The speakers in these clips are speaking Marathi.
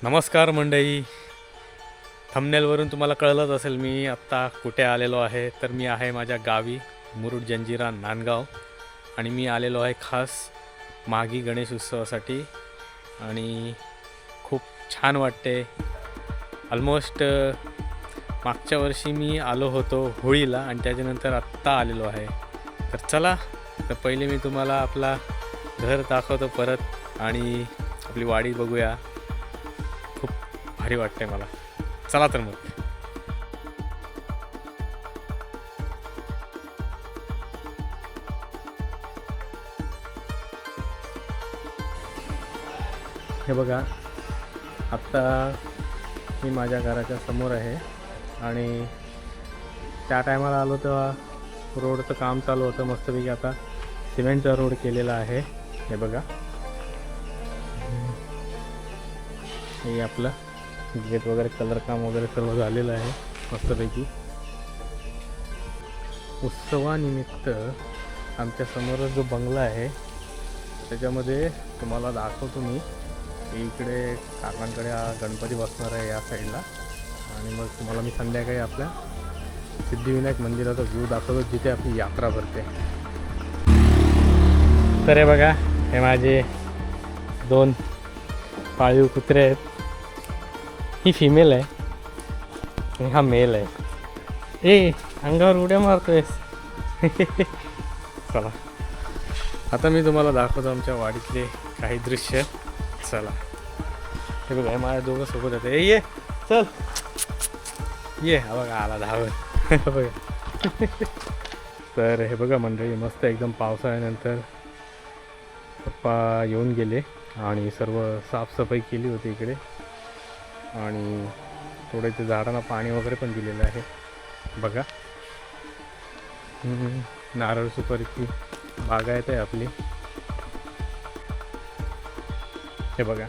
नमस्कार मंडळी. थंबनेलवरून तुम्हाला कळलंच असेल मी आत्ता कुठे आलेलो आहे. तर मी आहे माझ्या गावी मुरुड जंजिरा नांदगाव आणि मी आलेलो आहे खास माघी गणेश उत्सवासाठी आणि खूप छान वाटते. ऑलमोस्ट मागच्या वर्षी मी आलो होतो होळीला आणि त्याच्यानंतर आत्ता आलेलो आहे. तर चला, तर पहिले मी तुम्हाला आपला घर दाखवतो परत आणि आपली वाडी बघूया. खूप भारी वाटते मला. चला तर मग. हे बघा, आत्ता मी माझ्या घराच्या समोर आहे आणि त्या टायमाला आलो तेव्हा रोडचं काम चालू होतं मस्तपैकी. आता सिमेंटचा रोड केलेला आहे. हे बघा, हे आपलं गेट वगैरे कलर काम वगैरे सर्व झालेलं आहे मस्तपैकी. उत्सवानिमित्त आमच्या समोर जो बंगला आहे त्याच्यामध्ये तुम्हाला दाखवतो मी. इकडे काकांकडे हा गणपती बसणार आहे या साईडला आणि मग तुम्हाला मी संध्याकाळी आपल्या सिद्धिविनायक मंदिराचा व्ह्यू दाखवतो जिथे आपली यात्रा भरते. तर हे बघा, हे माझे 2 पाळीव कुत्रे आहेत. ही फिमेल आहे आणि हा मेल आहे. ए, अंगावर उड्या मारतोयस. चला, आता मी तुम्हाला दाखवतो आमच्या वाडीतले काही दृश्य. चला, हे बघा, हे माझ्या दोघं सोबत येते. ए ये, चल ये. हा बघा, आला धावत. बघा. तर हे बघा मंडळी, मस्त एकदम पावसाळ्यानंतर पप्पा येऊन गेले आणि सर्व साफसफाई केली होती इकडे आणि थोडे ते झाडांना पाणी वगैरे पण दिलेलं आहे. बघा, नारळ सुपारीची बागायत आहे आपली. हे बघा,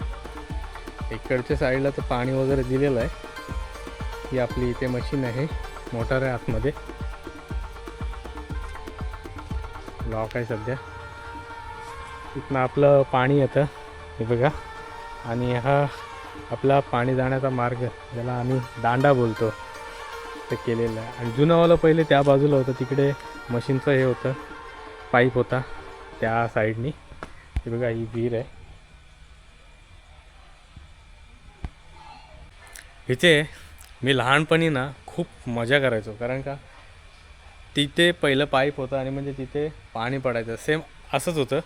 इकडच्या साईडला तर पाणी वगैरे दिलेलं आहे. ही आपली इथे मशीन आहे, मोटार आहे आतमध्ये, लॉक आहे सध्या. इथनं आपलं पाणी येतं. हे बघा, आणि हा आपला पाणी जाण्याचा मार्ग ज्याला आम्ही दांडा बोलतो ते केलेलं आहे. आणि जुनंवालं पहिले त्या बाजूला होतं, तिकडे मशीनचं हे होतं, पाईप होता त्या साईडनी. हे बघा, ही विहीर आहे. इथे मी लहानपणी ना खूप मजा करायचो, कारण का तिथे पहिलं पाईप होतं आणि म्हणजे तिथे पाणी पडायचं. सेम असंच होतं,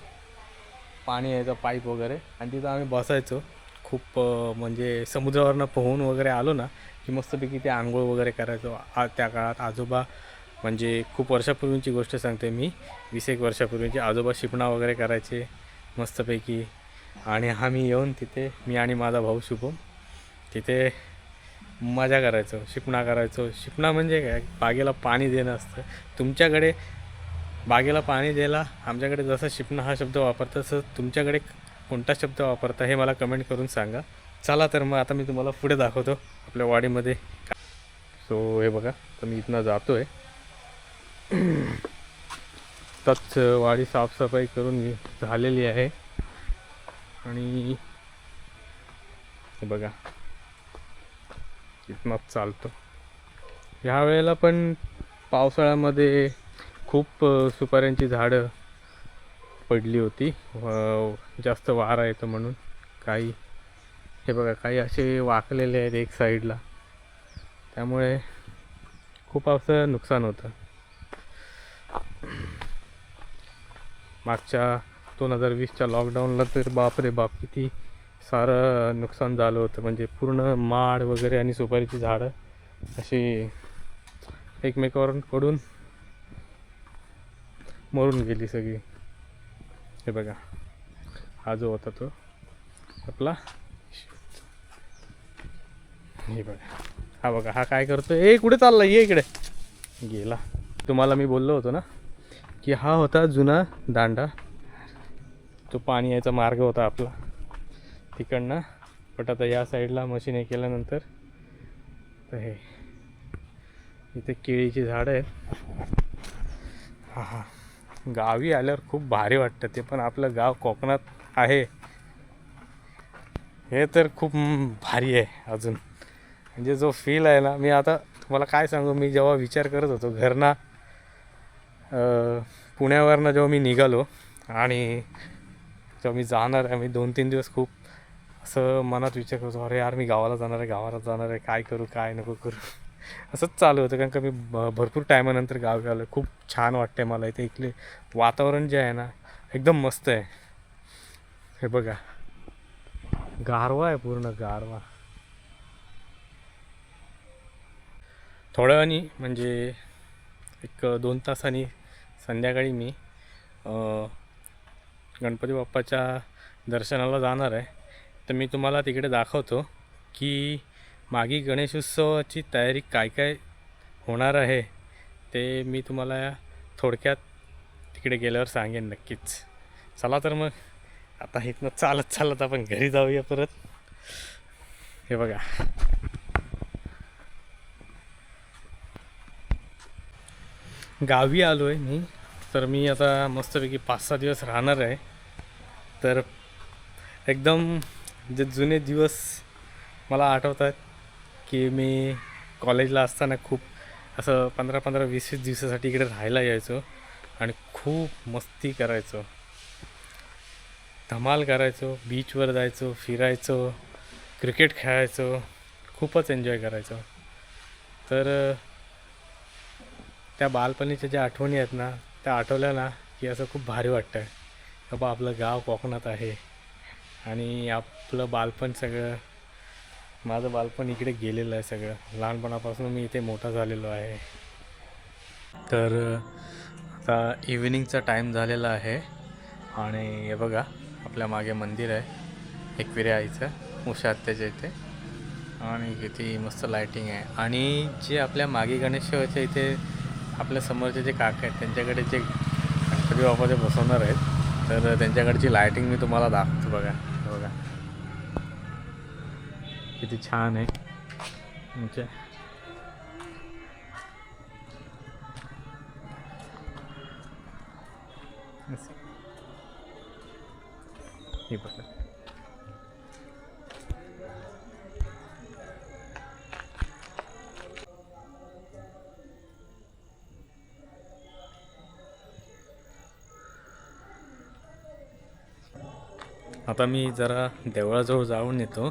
पाणी यायचं पाईप वगैरे, आणि तिथं आम्ही बसायचो. खूप म्हणजे समुद्रावरनं पोहून वगैरे आलो ना की मस्तपैकी ते आंघोळ वगैरे करायचो. त्या काळात आजोबा, म्हणजे खूप वर्षापूर्वीची गोष्ट सांगते मी, 20-1 वर्षापूर्वीची, आजोबा शिपणा वगैरे करायचे मस्तपैकी. आणि आम्ही येऊन तिथे, मी आणि माझा भाऊ शुभम, तिथे मजा करायचो, शिपणा करायचो. शिपणा म्हणजे काय, बागेला पाणी देणं असतं. तुमच्याकडे बागेला पाणी द्यायला आमच्याकडे जसं शिपणा हा शब्द वापरतं, तसं तुमच्याकडे कोणता शब्द वापरता हे मला कमेंट करून सांगा. चला तर मग आता मी तुम्हाला पुढे दाखवतो आपल्या वाडीमध्ये. सो हे बघा, तर मी इथनं जातो आहे. तच वाडी साफसफाई करून झालेली आहे आणि हे बघा, इथनंच चालतो. ह्या वेळेला पण पावसाळ्यामध्ये खूप सुपाऱ्यांची झाडं पडली होती, जास्त वारा येतं म्हणून. काही हे बघा, काही असे वाकलेले आहेत एक साईडला, त्यामुळे खूप असं नुकसान होतं. मागच्या 2020च्या लॉकडाऊनला तर बापरे बाप, किती सारं नुकसान झालं होतं. म्हणजे पूर्ण माड वगैरे आणि सुपारीची झाडं अशी एकमेकावर पडून मरून गेली सगळी. हे बघा, हा जो होता तो आपला, हे बघा, हा बघा, हा काय करतो. ए, कुठे चालला, ये इकडे. गेला. तुम्हाला मी बोललो होतो ना की हा होता जुना दांडा, तो पाणी यायचा मार्ग होता आपला तिकडनं. बट आता या साईडला मशीन हे केल्यानंतर तर हे इथे केळीची झाडं आहेत. हा, गावी आल्यावर खूप भारी वाटतं. ते पण आपलं गाव कोकणात आहे. हे तर खूप भारी आहे अजून. म्हणजे जो फील आहे ना, मी आता तुम्हाला काय सांगू, मी जेव्हा विचार करत होतो घरना पुण्यावरनं जेव्हा मी निघालो आणि जेव्हा मी जाणार आहे, मी 2-3 दिवस खूप असं मनात विचार करतो, अरे यार मी गावाला जाणार आहे, गावाला जाणार आहे, काय करू काय नको करू असंच चालू होतं. कारण का मी भरपूर टायमानंतर गावी आलो. खूप छान वाटते मला इथे. इथले वातावरण जे आहे ना एकदम मस्त आहे. हे बघा, गारवा आहे, पूर्ण गारवा. थोड्या वेळानी म्हणजे एक 2 तासांनी संध्याकाळी मी गणपती बाप्पाच्या दर्शनाला जाणार आहे. तर मी तुम्हाला तिकडे दाखवतो की मागी गणेशोत्सवाची तयारी काय काय होणार आहे, ते मी तुम्हाला थोडक्यात तिकडे गेल्यावर सांगेन नक्कीच. चला तर मग आता इथनं चालत चालत आपण घरी जाऊया परत. हे बघा, गावी आलो आहे मी. तर मी आता मस्तपैकी 5-6 दिवस राहणार आहे. तर एकदम जे जुने दिवस मला आठवतात की मी कॉलेजला असताना खूप असं 15-15, 20-20 दिवसासाठी इकडे राहायला यायचो आणि खूप मस्ती करायचो, धमाल करायचो, बीचवर जायचो, फिरायचो, क्रिकेट खेळायचो, खूपच एन्जॉय करायचो. तर त्या बालपणीच्या ज्या आठवणी आहेत ना, त्या आठवल्या ना की असं खूप भारी वाटतं. बाबा आपलं गाव कोकणात आहे आणि आपलं बालपण सगळं, माझं बालपण इकडे गेलेलं आहे सगळं. लहानपणापासून मी इथे मोठा झालेलो आहे. तर आता इव्हिनिंगचा टाईम झालेला आहे आणि हे बघा आपल्या मागे मंदिर आहे एकविरा आईचं, उषा आत्याच्या इथे. आणि किती मस्त लायटिंग आहे. आणि जे आपल्या मागे गणेशोत्सवाच्या इथे आपल्या समोरचे जे काका आहेत त्यांच्याकडे जे गणपती बाप्पा जे बसवणार आहेत, तर त्यांच्याकडची लायटिंग मी तुम्हाला दाखवतो. बघा बघा किती छान आहे. म्हणजे हे बघा, आता मी जरा देवळाजवळ जाऊन येतो.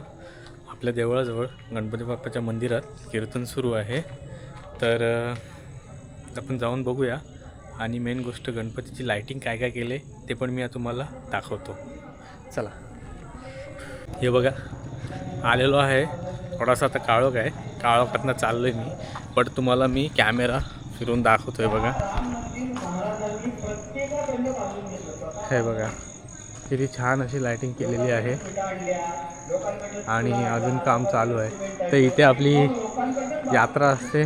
आपल्या देवळाजवळ गणपती बाप्पाच्या मंदिरात कीर्तन सुरू आहे. तर आपण जाऊन बघूया. आणि मेन गोष्ट गणपतीची लायटिंग काय काय केले ते पण मी तुम्हाला दाखवतो. चला. हे बघा, आलेलो आहे. थोडासा आता काळोख आहे, काळोखातनं चाललो आहे मी, पण तुम्हाला मी कॅमेरा फिरून दाखवतो आहे. बघा हे बघा किती छान अशी लायटिंग केलेली आहे आणि अजून काम चालू आहे. तर इथे आपली यात्रा असते,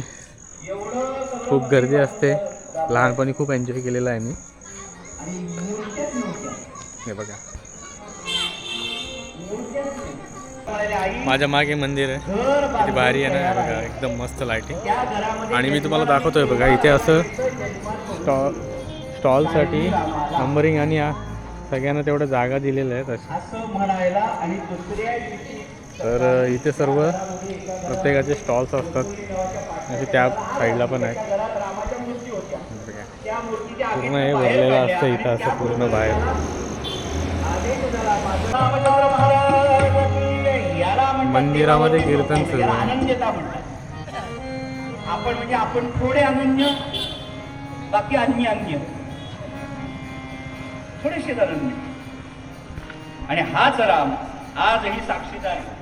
खूप गर्दी असते. लहानपणी खूप एन्जॉय केलेला आहे मी. हे बघा माझ्या मागे मंदिर आहे, किती भारी आहे ना. हे बघा एकदम मस्त लायटिंग. आणि मी तुम्हाला दाखवतो आहे बघा, इथे असं स्टॉलसाठी नंबरिंग आणि सगळ्यांना तेवढ्या जागा दिलेल्या आहेत अशा. तर इथे सर्व प्रत्येकाचे स्टॉल्स असतात, म्हणजे त्या साईडला पण आहेत. पूर्ण हे भरलेलं असतं इथं असं पूर्ण बाहेर. मंदिरामध्ये कीर्तन सुरू आहे. आपण म्हणजे आपण थोडे अनन्य, बाकी अन्य थोडेसे अनन्य. आणि हाच राम आजही साक्षीदार आहे.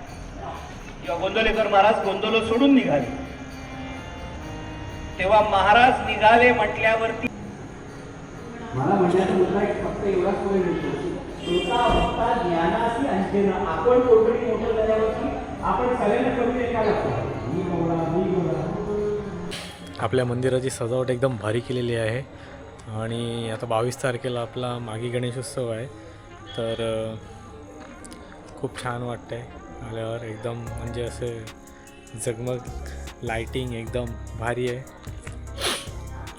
किंवा गोंदवलेकर महाराज गोंदवलो सोडून निघाले, तेव्हा महाराज निघाले म्हटल्यावरती मला म्हणण्याचा मुद्दा फक्त एवढाच वेळ मिळतो. श्रोता भक्ता ज्ञानासी अंजना. आपण कोणतरी मोठं झाल्यावरती आपण सगळ्यांना करून एका लागतो. आपल्या मंदिराची सजावट एकदम भारी केलेली आहे. आणि आता 22 तारखेला आपला मागी गणेशोत्सव आहे. तर खूप छान वाटतं आहे आल्यावर. एकदम म्हणजे असं जगमग लायटिंग एकदम भारी आहे.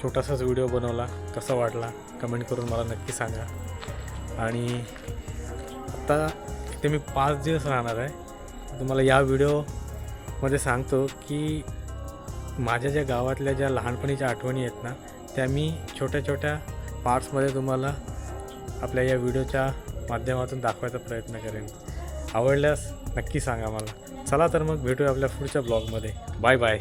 छोटासाच व्हिडिओ बनवला, कसा वाटला कमेंट करून मला नक्की सांगा. आणि आता इथे मी 5 दिवस राहणार आहे. तुम्हाला या व्हिडिओमध्ये सांगतो की माझ्या ज्या गावातल्या ज्या लहानपणीच्या आठवणी आहेत ना, त्या मी छोट्या छोट्या पार्ट्समध्ये तुम्हाला आपल्या या व्हिडिओच्या माध्यमातून दाखवायचा प्रयत्न करेन. आवडल्यास नक्की सांगा मला. चला तर मग भेटूया आपल्या पुढच्या ब्लॉगमध्ये. Bye bye.